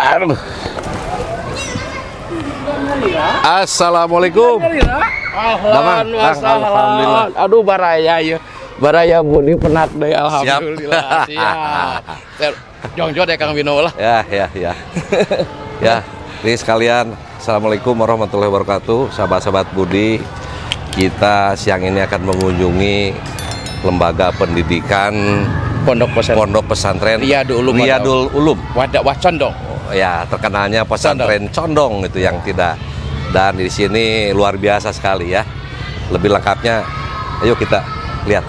Aduh. Assalamualaikum. Alhamdulillah. Aduh baraya ya. Baraya Budi penak deh alhamdulillah. Siap. Jongjo deh Kang Bino lah. Ya. Ya, ini sekalian. Assalamualaikum warahmatullahi wabarakatuh. Sahabat-sahabat Budi, kita siang ini akan mengunjungi lembaga pendidikan Pondok Pesantren Riyadul Ulum. Wah Condong. Ya, terkenalnya pesantren Condong itu yang tidak. Dan di sini luar biasa sekali ya. Lebih lengkapnya, ayo kita lihat.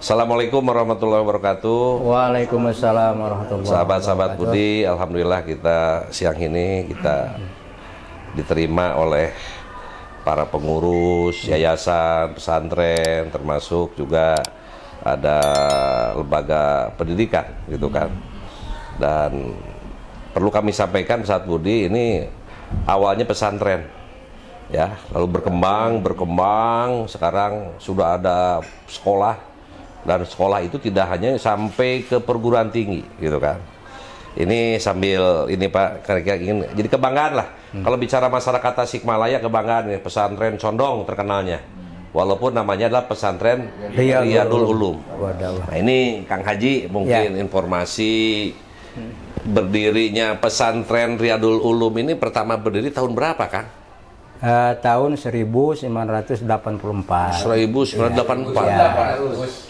Assalamualaikum warahmatullahi wabarakatuh. Waalaikumsalam warahmatullahi wabarakatuh. Sahabat-sahabat Budi, alhamdulillah kita siang ini kita diterima oleh para pengurus yayasan, pesantren, termasuk juga ada lembaga pendidikan gitu kan. Dan perlu kami sampaikan saat Budi, ini awalnya pesantren ya, lalu berkembang, sekarang sudah ada sekolah. Dan sekolah itu tidak hanya sampai ke perguruan tinggi gitu kan. Ini sambil ini Pak, kira-kira ingin jadi kebanggaan lah. Kalau bicara masyarakat Tasikmalaya, kebanggaan nih, pesantren Condong terkenalnya. Walaupun namanya adalah pesantren Riyadul Ulum. Nah ini Kang Haji mungkin informasi berdirinya pesantren Riyadul Ulum ini pertama berdiri tahun berapa Kang? Tahun 1984. 1984. Ya.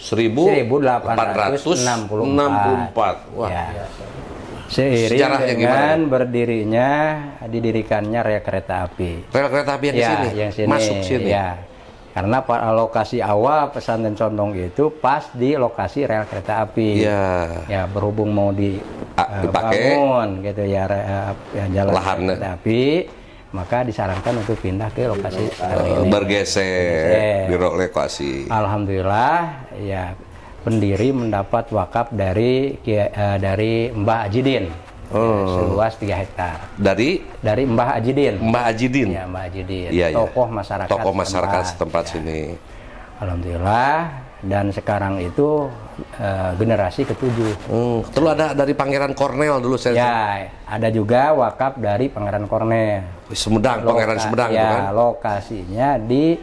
1864. Wah. Ya. Seiring dengan berdirinya, didirikannya rel kereta api. Rel kereta api yang sini, masuk sini. Ya. Karena lokasi awal pesantren Condong itu pas di lokasi rel kereta api. Ya. Ya, berhubung mau dibangun gitu ya, jalan kereta api. Maka disarankan untuk pindah ke lokasi ini. Bergeser di lokasi. Alhamdulillah ya, pendiri mendapat wakaf dari Mbah Ajidin seluas 3 hektar. Dari Mbah Ajidin. Mbah Ajidin. Ya, Mbah Ajidin. Ya. Tokoh masyarakat setempat sini. Alhamdulillah, dan sekarang itu generasi ke-7. Dulu ada dari Pangeran Kornel dulu saya. Ya, ada juga wakaf dari Pangeran Kornel. Sumedang, Pangeran Sumedang ya, kan? Lokasinya di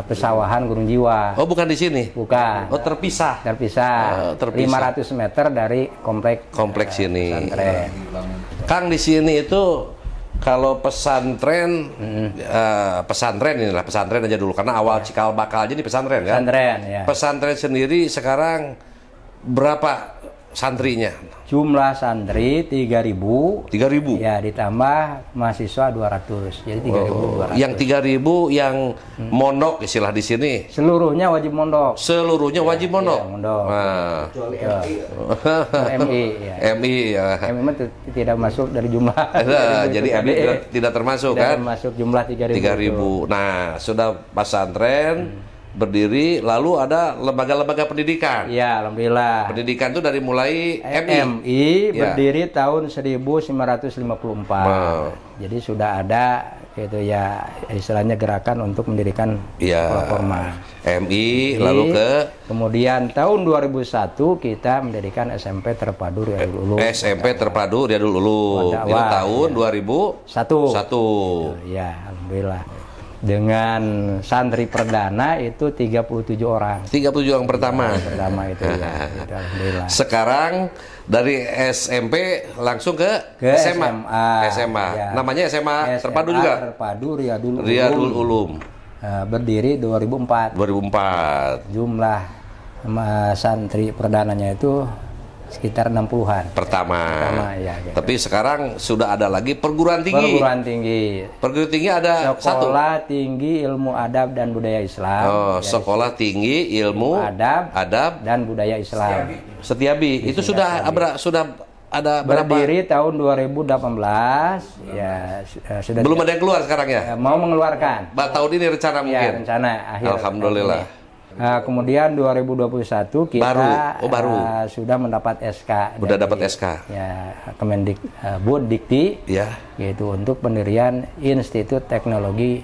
Pesawahan Gunung Jiwa. Oh, bukan di sini? Bukan. Oh, terpisah. 500 meter dari kompleks ini. Pesantren. Kang, di sini itu kalau pesantren, pesantren aja dulu, karena awal cikal bakal aja di pesantren kan? Pesantren, ya. Pesantren sendiri sekarang berapa santrinya? Jumlah santri 3.000. 3.000? Ya, ditambah mahasiswa 200. Jadi 3.200. Yang 3.000 yang mondok istilah di sini? Seluruhnya wajib mondok. Seluruhnya wajib mondok? Ya, mondok. Nah. MI. Ya. MI ya. MI tidak masuk dari jumlah. Jadi MI tidak termasuk kan? Tidak masuk jumlah 3.000. Nah, sudah pesantren berdiri, lalu ada lembaga-lembaga pendidikan. Ya, alhamdulillah. Pendidikan itu dari mulai MI berdiri tahun 1954. Jadi sudah ada itu ya istilahnya gerakan untuk mendirikan ya, orma. MI, lalu kemudian tahun 2001 kita mendirikan SMP Terpadu Riyadul Ulum. SMP Terpadu Riyadul Ulum. Itu tahun 2001. Ya, alhamdulillah. Dengan santri perdana itu 37 orang. 37 orang pertama. Pertama itu ya, itu alhamdulillah. Sekarang dari SMP langsung ke SMA. SMA. Ya. Namanya SMA Terpadu juga. Terpadu Riyadul Ulum. Riyadul Ulum. Berdiri 2004. 2004. Jumlah santri perdananya itu sekitar 60-an. Pertama ya, gitu. Tapi sekarang sudah ada lagi perguruan tinggi. Perguruan tinggi ada Sekolah Tinggi Ilmu Adab dan Budaya Islam. Oh, Sekolah Tinggi Ilmu Adab dan Budaya Islam. Setiabi. Itu sudah ada berapa? Berdiri tahun 2018. Ya, sudah. Belum ada yang keluar sekarang ya? Mau mengeluarkan. Tahun ini rencana mungkin. Ya, rencana akhir. Alhamdulillah. Kemudian 2021 kita baru. Sudah mendapat SK. Sudah dapat SK. Ya, Kemendikbud Dikti. Ya. Yaitu untuk pendirian Institut Teknologi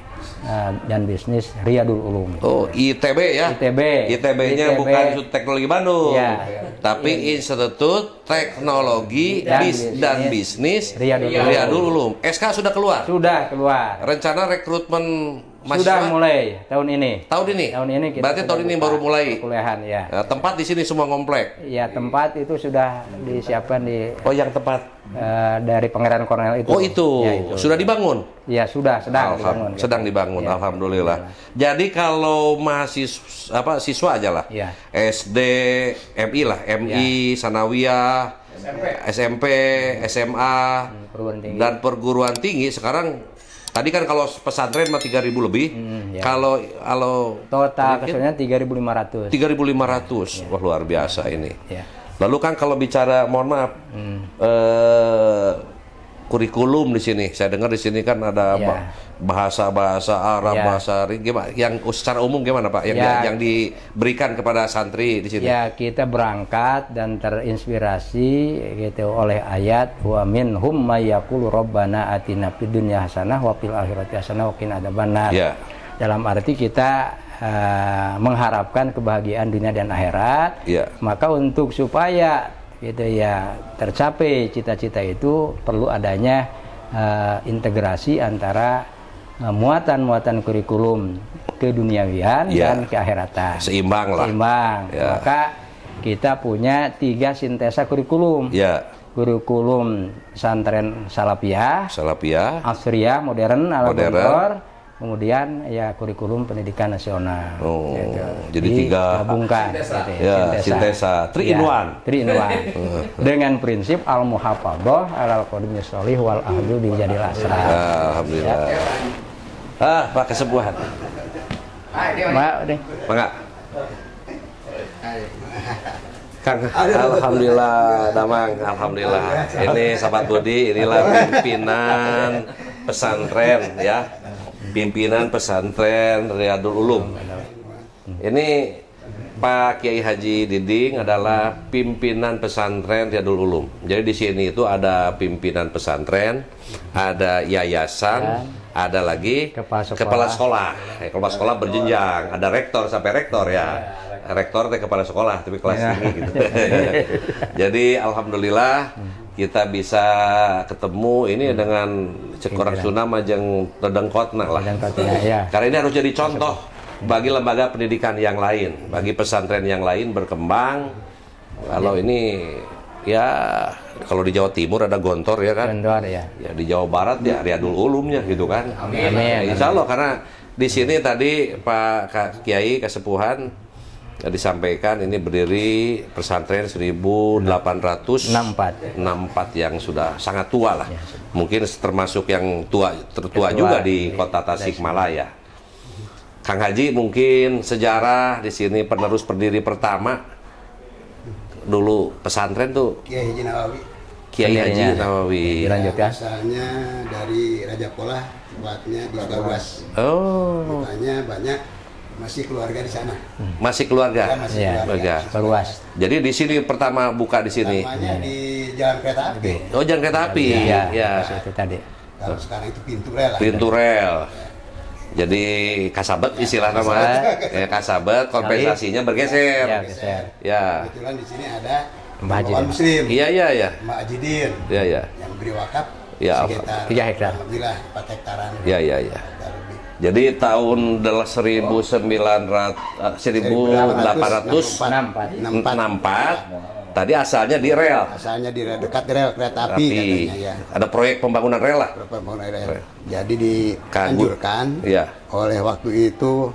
dan Bisnis Riyadul Ulum. Oh, ITB ya? ITB-nya bukan Institut Teknologi Bandung. Ya. Tapi Institut Teknologi dan Bisnis Riyadul Ulum. SK sudah keluar? Sudah keluar. Rencana rekrutmen sudah mulai tahun ini. Tahun ini kita berarti tahun ini baru mulai kuliahan ya. Tempat di sini semua komplek. Ya, tempat itu sudah disiapkan di. Oh, yang tempat dari Pangeran Kornel itu. Oh, itu. Ya, itu sudah dibangun. Ya, sedang dibangun. Sedang dibangun. Ya, alhamdulillah. Jadi kalau siswa aja lah. Ya. SD, MI lah, MI, Sanawiyah, SMP, SMA, dan perguruan tinggi sekarang. Tadi kan kalau pesantren mah 3.000 lebih. Ya. Kalau total keseluruhannya 3.500. 3.500. Ya. Wah, luar biasa ini. Ya. Lalu kan kalau bicara, mohon maaf, kurikulum di sini. Saya dengar di sini kan ada bahasa Arab, bahasa gimana? Yang secara umum gimana, Pak? Yang diberikan kepada santri di sini. Ya, kita berangkat dan terinspirasi gitu oleh ayat wa minhum may yaqulu rabbana atina fid dunya hasanah wa fil akhirati hasanah wa qina adzabannar. Ya. Dalam arti kita mengharapkan kebahagiaan dunia dan akhirat. Ya. Maka untuk supaya gitu ya tercapai cita-cita itu perlu adanya integrasi antara muatan-muatan kurikulum keduniawian dan keakhiratan. Seimbang lah. Ya. Maka kita punya 3 sintesa kurikulum. Ya. Kurikulum pesantren salafiyah, asriyah, modern, ala Gontor. Kemudian ya kurikulum pendidikan nasional. Oh, gitu. Jadi 3 gabungkan. Sintesa. 3 in 1. 3 in 1. Dengan prinsip al-muhafadzah alal qadimi sholih wal ahdu bil jadil asra. Alhamdulillah. Pak kesembuhan. Mangga. Kang, alhamdulillah, Damang, alhamdulillah. Ini sahabat Budi, inilah pimpinan pesantren ya. Pimpinan pesantren Riyadul Ulum. Ini Pak Kiai Haji Diding adalah pimpinan pesantren Riyadul Ulum. Jadi di sini itu ada pimpinan pesantren, ada yayasan, ada lagi kepala sekolah. Kepala sekolah berjenjang, ada rektor sampai rektor ya. Rektor kepala sekolah tapi kelas tinggi gitu. Jadi alhamdulillah kita bisa ketemu ini dengan orang Sunda majeng redengkotna lah. Karena ini harus jadi contoh bagi lembaga pendidikan yang lain, bagi pesantren yang lain berkembang. Kalau ini ya kalau di Jawa Timur ada Gontor ya kan. Gontor ya. Ya di Jawa Barat ya Riyadul Ulumnya gitu kan. Amin. Insya Allah karena di sini tadi Pak Kiai Kesepuhan disampaikan ini berdiri pesantren 1864 yang sudah sangat tua lah. Mungkin termasuk yang tertua juga di kota Tasikmalaya. Kang Haji mungkin sejarah di sini penerus pendiri pertama dulu pesantren tuh Kiai Haji Nawawi. Kiai Haji Nawawi. Dilanjutkan. Asalnya dari Raja Polah, tempatnya di Gawas. Oh. Makanya banyak masih keluarga di sana. Masih keluarga. Ya, masih keluarga. Gawas. Jadi di sini pertama buka di sini. Namanya di Jalan Kereta Api. Oh, Jalan Kereta Api. Ya. Itu tadi. Kalau sekarang itu pintu rel. Pintu rel. Jadi kasabet istilah nama, ya kasabet kompensasinya bergeser. Ya, geser. Ya. Kebetulan di sini ada Mbah Haji. Muslim. Iya. Mbak Ajidin. Iya. Yang beri wakaf Ya, sekitar 3 hektar. Alhamdulillah 4 hektaran. Iya. Hektar lebih. Jadi tahun 1864 tadi asalnya di rel. Asalnya di dekat rel kereta api katanya ya. Ada proyek pembangunan rel lah. Pembangunan rel. Jadi dianjurkan ya. oleh waktu itu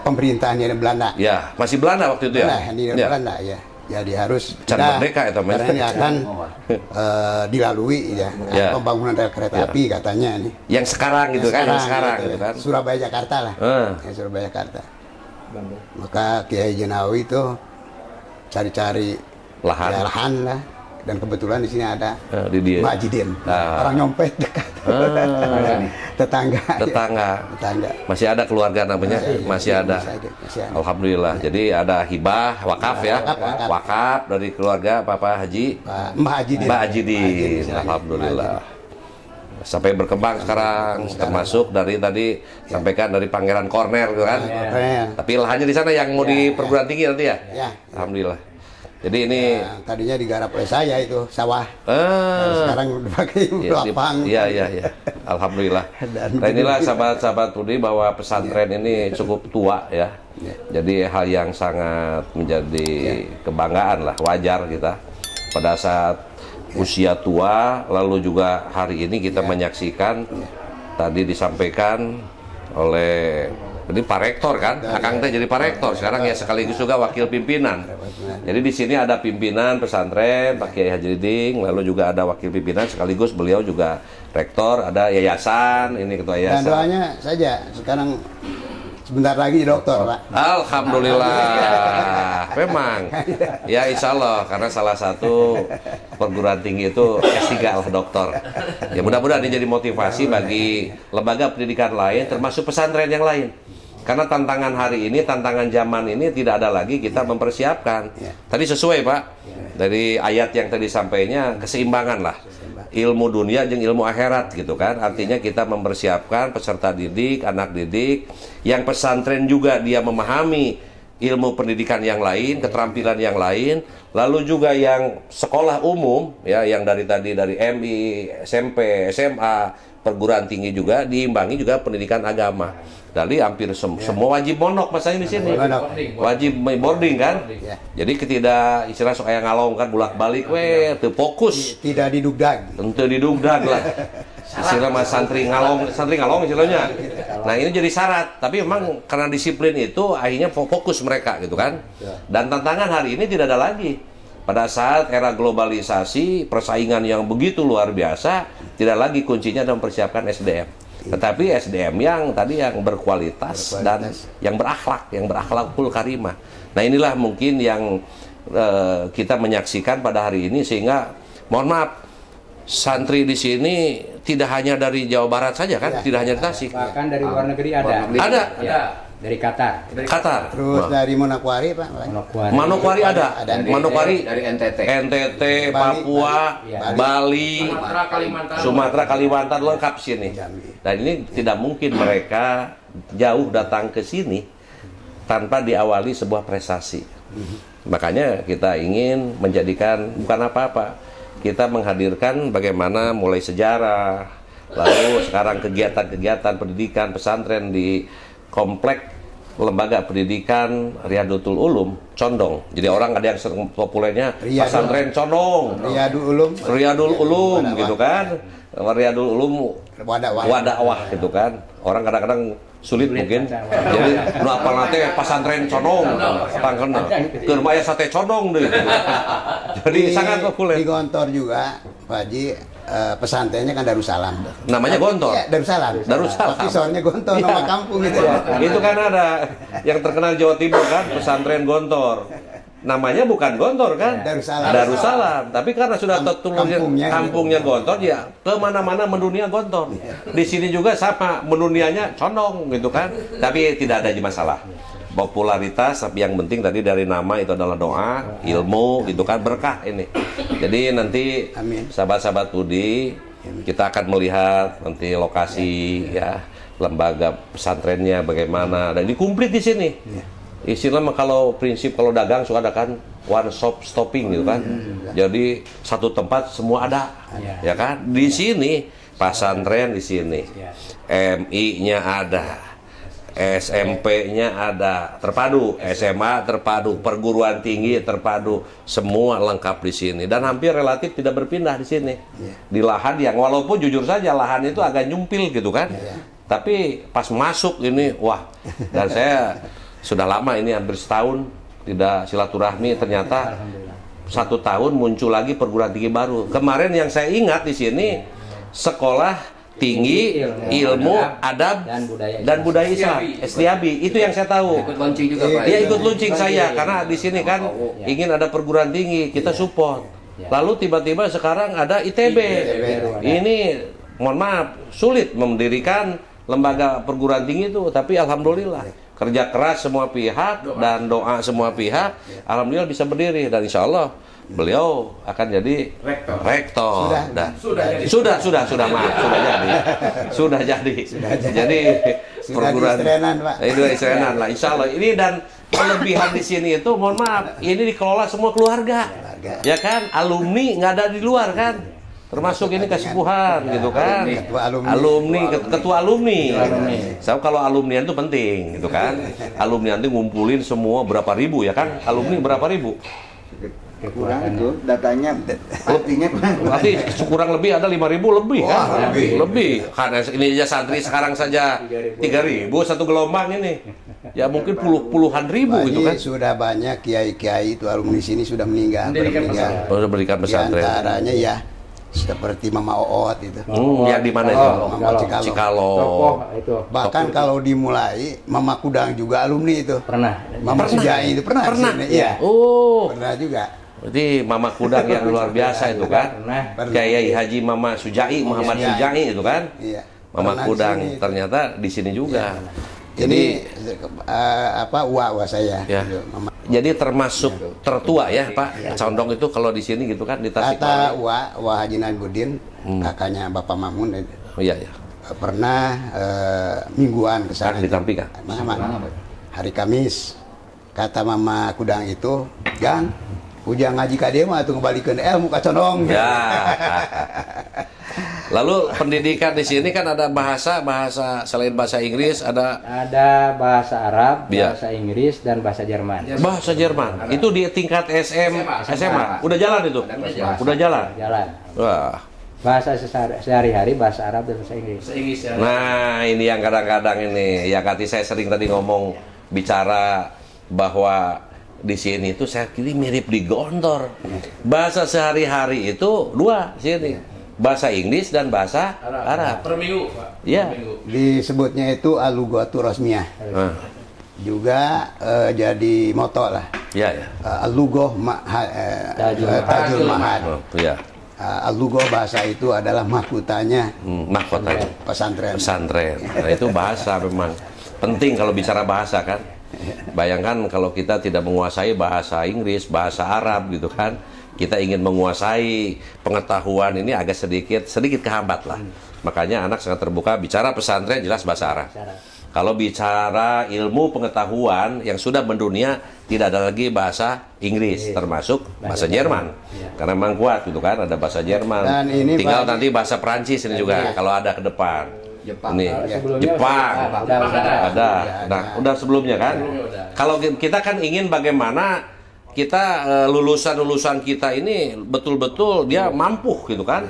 pemerintahan dari Belanda. Ya, masih Belanda waktu itu ya. Belanda ya. Jadi harus merdeka itu karena ini akan dilalui ya, pembangunan rel kereta api katanya nih. Yang sekarang gitu kan, yang sekarang gitu kan. Surabaya Jakarta lah. Ya, Surabaya Jakarta. Maka Kiai Jenawi itu cari-cari lahan lah, dan kebetulan di sini ada Mbak Ajidin, orang Nyompet dekat, tetangga. Masih ada keluarga namanya, masih ada. Alhamdulillah. Jadi ada hibah, wakaf ya, wakaf dari keluarga Papa Haji, Mbak Ajidin. Alhamdulillah. Sampai berkembang sekarang, termasuk dari tadi sampaikan dari Pangeran Corner gitu kan. Tapi lahannya di sana yang mau di perguruan tinggi nanti ya. Alhamdulillah. Jadi ini tadinya digarap oleh saya itu sawah. Sekarang dipakai lapang. Iya. Alhamdulillah. Nah inilah sahabat-sahabat Budi bahwa pesantren ini cukup tua ya. Jadi hal yang sangat menjadi kebanggaan lah, wajar kita pada saat usia tua, lalu juga hari ini kita menyaksikan tadi disampaikan oleh ini Pak Rektor kan, Akang teh jadi Pak Rektor sekarang ya, sekaligus juga wakil pimpinan. Jadi di sini ada pimpinan pesantren Pak Kiai Haji Ding, lalu juga ada wakil pimpinan sekaligus beliau juga rektor, ada yayasan, ini ketua yayasan. Dan doanya saja sekarang sebentar lagi dokter, Pak. Alhamdulillah. Memang. Ya insya Allah, karena salah satu perguruan tinggi itu S3 lah dokter. Ya mudah-mudahan ini jadi motivasi bagi lembaga pendidikan lain, termasuk pesantren yang lain. Karena tantangan hari ini, tantangan zaman ini tidak ada lagi kita mempersiapkan. Tadi sesuai Pak, dari ayat yang tadi sampainya, keseimbangan lah. Ilmu dunia dan ilmu akhirat gitu kan. Artinya kita mempersiapkan peserta didik, anak didik, yang pesantren juga dia memahami ilmu pendidikan yang lain, keterampilan yang lain, lalu juga yang sekolah umum ya, yang dari tadi dari MI, SMP, SMA, perguruan tinggi juga diimbangi juga pendidikan agama. Dari hampir semua wajib mondok masanya di sini. Wajib boarding kan? Jadi istilah sok aya ngalong kan bolak-balik teu fokus. Tidak didugdag. Tentu didugdag lah. Istilah mas santri ngalong istilahnya. Nah, ini jadi syarat, tapi memang karena disiplin itu akhirnya fokus mereka gitu kan. Dan tantangan hari ini tidak ada lagi. Pada saat era globalisasi, persaingan yang begitu luar biasa, tidak lagi kuncinya dalam mempersiapkan SDM. Tetapi SDM yang tadi yang berkualitas dan yang berakhlakul karimah. Nah inilah mungkin yang kita menyaksikan pada hari ini, sehingga mohon maaf santri di sini tidak hanya dari Jawa Barat saja kan, tidak hanya di Tasik. Bahkan dari luar negeri ada. Dari Qatar. Terus dari Manokwari Pak. Manokwari ada. Manokwari dari NTT, Papua, Bali, Sumatera, Kalimantan lengkap sini. Dan ini tidak mungkin mereka jauh datang ke sini tanpa diawali sebuah prestasi. Makanya kita ingin menjadikan bukan apa-apa, kita menghadirkan bagaimana mulai sejarah, lalu sekarang kegiatan-kegiatan pendidikan pesantren di komplek lembaga pendidikan Riyadul Ulum Condong. Jadi orang ada yang populernya pesantren Condong, Riyadul Ulum gitu kan, Riyadul Ulum Wada'wah gitu kan. Orang kadang-kadang sulit mungkin. Jadi nu apal nanti pesantren Condong, pangkena keur mah aya sate Condong deh. Jadi sangat populer. Di Gontor juga Pak Haji, pesantrennya kan Darussalam. Namanya Gontor. Iya, Darussalam. Tapi soalnya Gontor nama kampung gitu. Itu kan ada yang terkenal Jawa Timur kan, pesantren Gontor. Namanya bukan Gontor kan? Darussalam. Tapi karena sudah tertulisnya kampungnya Gontor, ya kemana-mana mendunia Gontor. Di sini juga sama, menunianya Condong gitu kan. Tapi tidak ada masalah. Popularitas, tapi yang penting tadi dari nama itu adalah doa, ilmu gitu kan, berkah ini. Jadi nanti sahabat-sahabat Budi Kita akan melihat nanti lokasi ya lembaga pesantrennya bagaimana dan dikomplit di sini. Istilah kalau prinsip kalau dagang suka ada kan one stop stopping gitu kan. Jadi satu tempat semua ada. Ya kan? Di sini pesantren di sini. MI-nya ada. SMP-nya ada, terpadu, SMA terpadu, perguruan tinggi terpadu, semua lengkap di sini dan hampir relatif tidak berpindah di sini. Di lahan yang walaupun jujur saja lahan itu agak nyumpil gitu kan. Tapi pas masuk ini wah, dan saya sudah lama ini hampir setahun tidak silaturahmi, ternyata 1 tahun muncul lagi perguruan tinggi baru. Kemarin yang saya ingat di sini sekolah tinggi ilmu adab dan budaya Islam STIABI, itu yang saya tahu. Ikut launching juga Pak. Iya, ikut launching saya karena di sini kan ingin ada perguruan tinggi, kita support. Lalu tiba-tiba sekarang ada ITB. Ini mohon maaf sulit mendirikan lembaga perguruan tinggi itu, tapi alhamdulillah kerja keras semua pihak dan doa semua pihak, alhamdulillah bisa berdiri dan insya Allah beliau akan jadi rektor. Sudah jadi. Jadi perguruan itu istrenan lah, insya Allah. Ini dan kelebihan di sini itu, mohon maaf, ini dikelola semua keluarga, ya kan? Alumni nggak ada di luar kan? Termasuk ini kesepuhan gitu kan? Ketua alumni. So, kalau alumni itu penting gitu kan? Alumni nanti ngumpulin semua berapa ribu ya kan? Alumni berapa ribu? Kurang itu datanya pastinya berarti kurang lebih ada 5.000 lebih kan? Lebih. Karena ini aja santri sekarang saja 3.000 satu gelombang ini. Ya mungkin puluhan ribu gitu kan. Sudah banyak kiai-kiai itu alumni sini sudah meninggal. Berikan pesantren. Di antaranya ya seperti Mama Oot itu. Yang di mana itu? Cikalo. Bahkan kalau dimulai Mama Kudang juga alumni itu. Pernah. Mama Sujai itu pernah. Iya. Pernah juga. Berarti Mama Kudang yang luar biasa itu kan? Kiai Haji Mama Sujai, Muhammad Sujai itu kan? Iya. Mama Kudang ternyata di sini juga. Jadi uwa saya. Ya. Jadi termasuk tertua ya Pak Condong itu kalau di sini gitu kan di Tasikmalaya. Kata Uwa Haji Naibudin, kakaknya Bapak Mamun itu. Iya. Pernah mingguan ke sana. Ditampilkan. Hari Kamis. Kata Mama Kudang itu, "Gang, ujang ngaji ka dieu mah atuh ngebalikeun ilmu ka Condong." Ya. Lalu pendidikan di sini kan ada bahasa selain bahasa Inggris ada bahasa Arab, bahasa Inggris dan bahasa Jerman. Bahasa Jerman. Itu di tingkat SMA. Udah jalan itu? Udah jalan. Wah. Bahasa sehari-hari bahasa Arab dan bahasa Inggris. Nah, ini yang kadang-kadang ini ya Kati saya sering tadi ngomong bicara bahwa di sini itu saya kira mirip di Gontor. Bahasa sehari-hari itu dua sini. Bahasa Inggris dan bahasa Arab. Per minggu, Pak. Iya. Disebutnya itu al-lughatu rasmiyah. Juga jadi moto lah. Iya, ya. Al-lughah tajul mahad. Iya. Al-lughah bahasa itu adalah mahkotanya. Mahkotanya pesantren. Nah, itu bahasa memang penting kalau bicara bahasa kan. Bayangkan kalau kita tidak menguasai bahasa Inggris, bahasa Arab gitu kan. Kita ingin menguasai pengetahuan ini agak sedikit kehambat lah. Makanya anak sangat terbuka bicara pesantren jelas bahasa Arab. Kalau bicara ilmu pengetahuan yang sudah mendunia tidak ada lagi bahasa Inggris termasuk bahasa Jerman. Karena memang kuat gitu kan ada bahasa Jerman. Dan ini tinggal nanti bahasa Perancis ini juga kalau ada ke depan. Ini Jepang ada. Nah, udah sebelumnya kan. Kalau kita kan ingin bagaimana kita lulusan kita ini betul-betul dia mampu gitu kan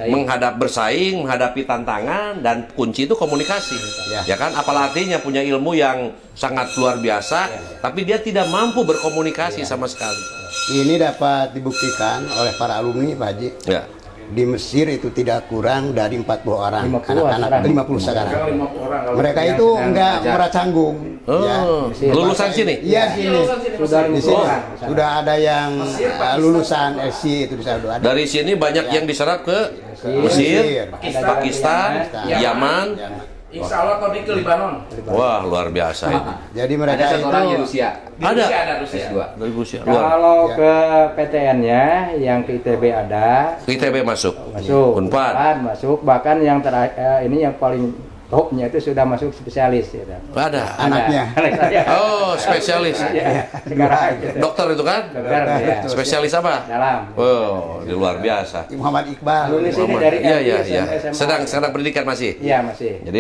menghadapi tantangan dan kunci itu komunikasi ya kan apalah artinya punya ilmu yang sangat luar biasa tapi dia tidak mampu berkomunikasi sama sekali. Ini dapat dibuktikan oleh para alumni Pak Haji. Di Mesir itu tidak kurang dari 40 orang anak-anak 50 sekarang. Mereka itu enggak merah canggung. Lulusan sini? Iya sini. Sudah ada yang lulusan SC itu ada. Dari sini banyak yang diserap ke Mesir, Pakistan, Yaman, Insya Allah Tony ke Libanon. Wah, luar biasa itu. Jadi mereka ada satu orang di itu Rusia. Ada Rusia. Dari Rusia. Kalau ke PTN-nya yang ke ITB ada. Ke ITB masuk. Unpad masuk. Bahkan yang ini yang paling topnya itu sudah masuk spesialis ya. Ada. Anaknya. Oh, spesialis. Sekarang dokter itu kan? Dokter ya. Spesialis apa? Dalam. Oh, luar biasa. Muhammad Iqbal. Lulus ini dari Iya. Sedang pendidikan masih. Iya, masih. Jadi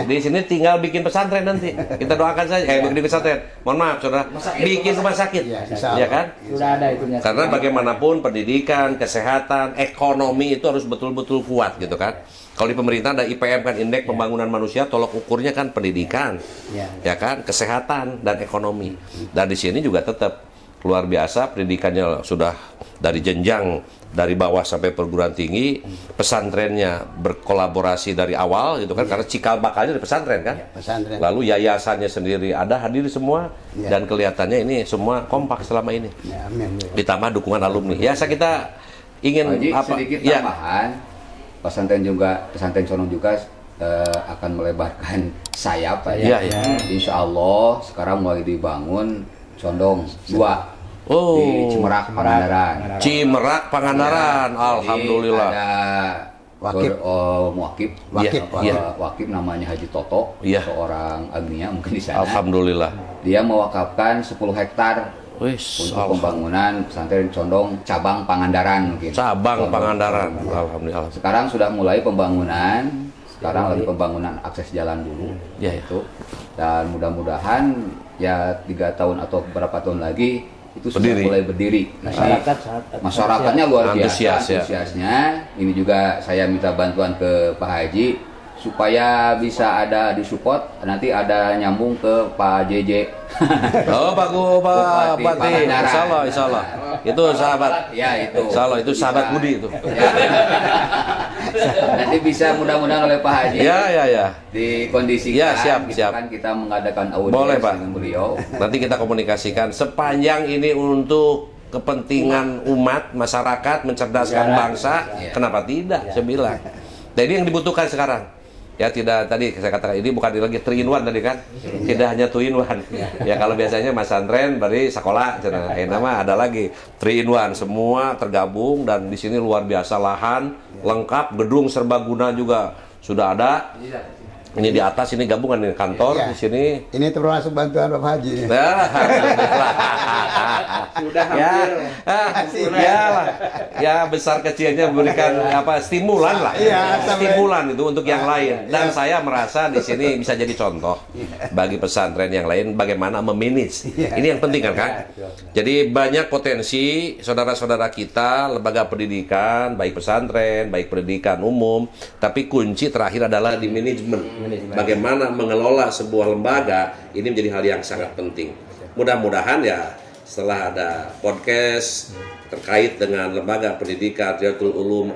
di sini tinggal bikin pesantren nanti. Kita doakan saja. Bikin pesantren. Mohon maaf, Saudara. Bikin rumah sakit. Iya kan? Sudah ada itunya. Karena bagaimanapun pendidikan, kesehatan, ekonomi itu harus betul-betul kuat gitu kan. Kalau di pemerintah ada IPM kan, indeks pembangunan manusia, tolok ukurnya kan pendidikan, ya kan, kesehatan dan ekonomi. Dan di sini juga tetap luar biasa pendidikannya sudah dari jenjang dari bawah sampai perguruan tinggi, pesantrennya berkolaborasi dari awal gitu kan, karena cikal bakalnya dari pesantren kan. Pesantren. Lalu yayasannya sendiri ada hadir semua dan kelihatannya ini semua kompak selama ini. Ditambah dukungan alumni. Ya, kita ingin sedikit tambahan. Pesantren Condong juga akan melebarkan sayap ya. Insya Allah sekarang mulai dibangun Condong 2 di Cimerak Pangandaran. Alhamdulillah. Ada wakif namanya Haji Toto, seorang agnia mungkin di sana. Alhamdulillah. Dia mewakafkan 10 hektar untuk pembangunan pesantren Condong cabang Pangandaran mungkin. Cabang Pangandaran. Alhamdulillah. Sekarang sudah mulai pembangunan. Sekarang lagi pembangunan akses jalan dulu. Itu. Dan mudah-mudahan ya 3 tahun atau beberapa tahun lagi itu sudah mulai berdiri. Masyarakatnya luar biasa antusiasnya. Ini juga saya minta bantuan ke Pak Haji supaya bisa ada disupport, nanti ada nyambung ke Pak JJ. Oh, Pak Bupati. Insya Allah. Itu sahabat. Ya, itu. Insya Allah, itu sahabat Budi itu. Nanti bisa mudah-mudahan oleh Pak Haji. Ya. Dikondisikan. Siap. Kan kita mengadakan audiens boleh, Pak. dengan beliau. Nanti kita komunikasikan sepanjang ini untuk kepentingan umat, masyarakat, mencerdaskan bangsa. Kenapa tidak? Saya bilang. Dan ini yang dibutuhkan sekarang. Ya, tidak, tadi saya katakan ini bukan lagi 3-in-1 tadi kan, tidak hanya 2-in-1. Ya, kalau biasanya Mas Andren beri sekolah, nama ada lagi 3-in-1, semua tergabung. Dan di sini luar biasa lahan lengkap, gedung serbaguna juga sudah ada. Ini di atas, ini gabungan ini kantor di sini. Ini termasuk bantuan Bapak Haji. Sudah hampir. Ya besar kecilnya memberikan stimulan lah. Stimulan itu untuk yang lain. Dan saya merasa di sini bisa jadi contoh bagi pesantren yang lain bagaimana memanage. Ini yang penting kan? Jadi banyak potensi saudara-saudara kita, lembaga pendidikan, baik pesantren, baik pendidikan umum, tapi kunci terakhir adalah di manajemen. Bagaimana mengelola sebuah lembaga ini menjadi hal yang sangat penting. Mudah-mudahan ya setelah ada podcast terkait dengan lembaga pendidikan Riyadul Ulum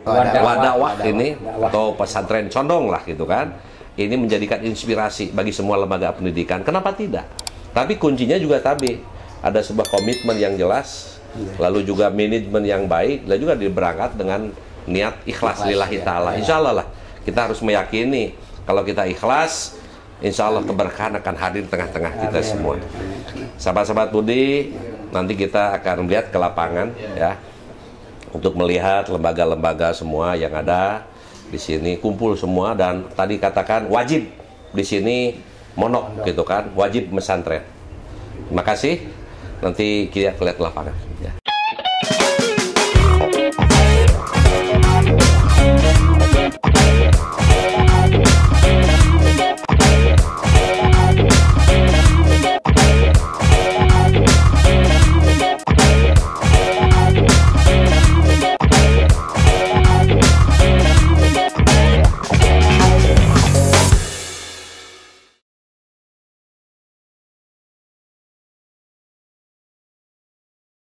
Wadawah ini atau pesantren Condong lah gitu kan, ini menjadikan inspirasi bagi semua lembaga pendidikan. Kenapa tidak? Tapi kuncinya juga ada sebuah komitmen yang jelas, lalu juga manajemen yang baik, dan juga berangkat dengan niat ikhlas lillahi ta'ala. Insya Allah lah kita harus meyakini kalau kita ikhlas, insya Allah keberkahan akan hadir di tengah-tengah kita semua. Sahabat-sahabat Budi, nanti kita akan melihat ke lapangan ya, untuk melihat lembaga-lembaga semua yang ada di sini kumpul semua. Dan tadi katakan wajib di sini monok gitu kan, wajib pesantren. Terima kasih. Nanti kita lihat lapangan. Ya.